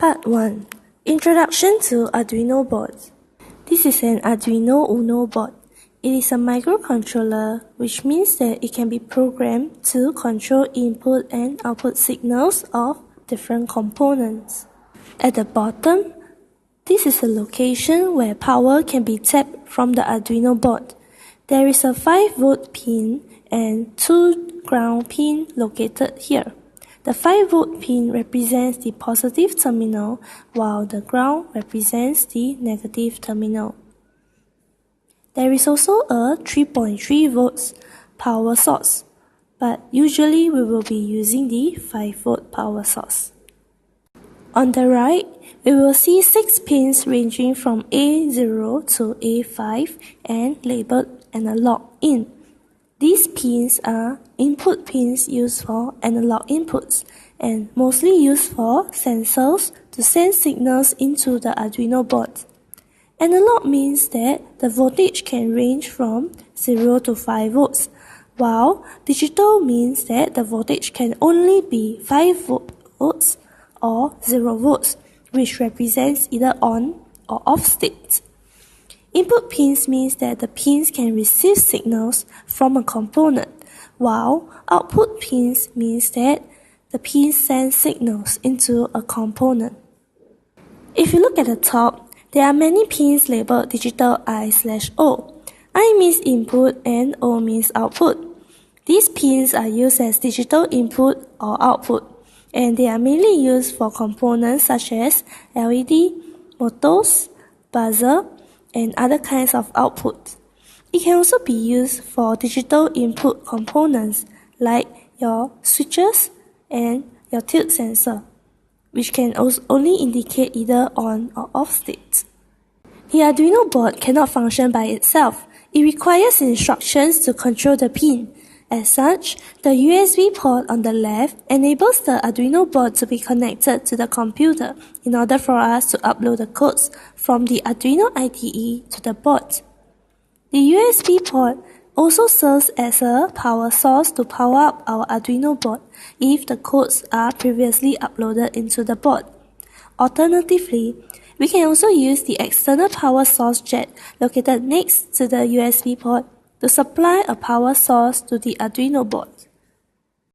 Part 1. Introduction to Arduino board. This is an Arduino Uno board. It is a microcontroller, which means that it can be programmed to control input and output signals of different components. At the bottom, this is a location where power can be tapped from the Arduino board. There is a 5-volt pin and 2 ground pins located here. The 5-volt pin represents the positive terminal, while the ground represents the negative terminal. There is also a 3.3 volts power source, but usually we will be using the 5-volt power source. On the right, we will see 6 pins ranging from A0 to A5 and labeled analog in. These pins are input pins used for analog inputs and mostly used for sensors to send signals into the Arduino board. Analog means that the voltage can range from 0 to 5 volts, while digital means that the voltage can only be 5 volts or 0 volts, which represents either on or off state. Input pins means that the pins can receive signals from a component, while output pins means that the pins send signals into a component. If you look at the top, there are many pins labeled digital I/O. I means input and O means output. These pins are used as digital input or output, and they are mainly used for components such as LED, motors, buzzer, and other kinds of output. It can also be used for digital input components like your switches and your tilt sensor, which can also only indicate either on or off state. The Arduino board cannot function by itself. It requires instructions to control the pin. As such, the USB port on the left enables the Arduino board to be connected to the computer in order for us to upload the codes from the Arduino IDE to the board. The USB port also serves as a power source to power up our Arduino board if the codes are previously uploaded into the board. Alternatively, we can also use the external power source jet located next to the USB port to supply a power source to the Arduino board.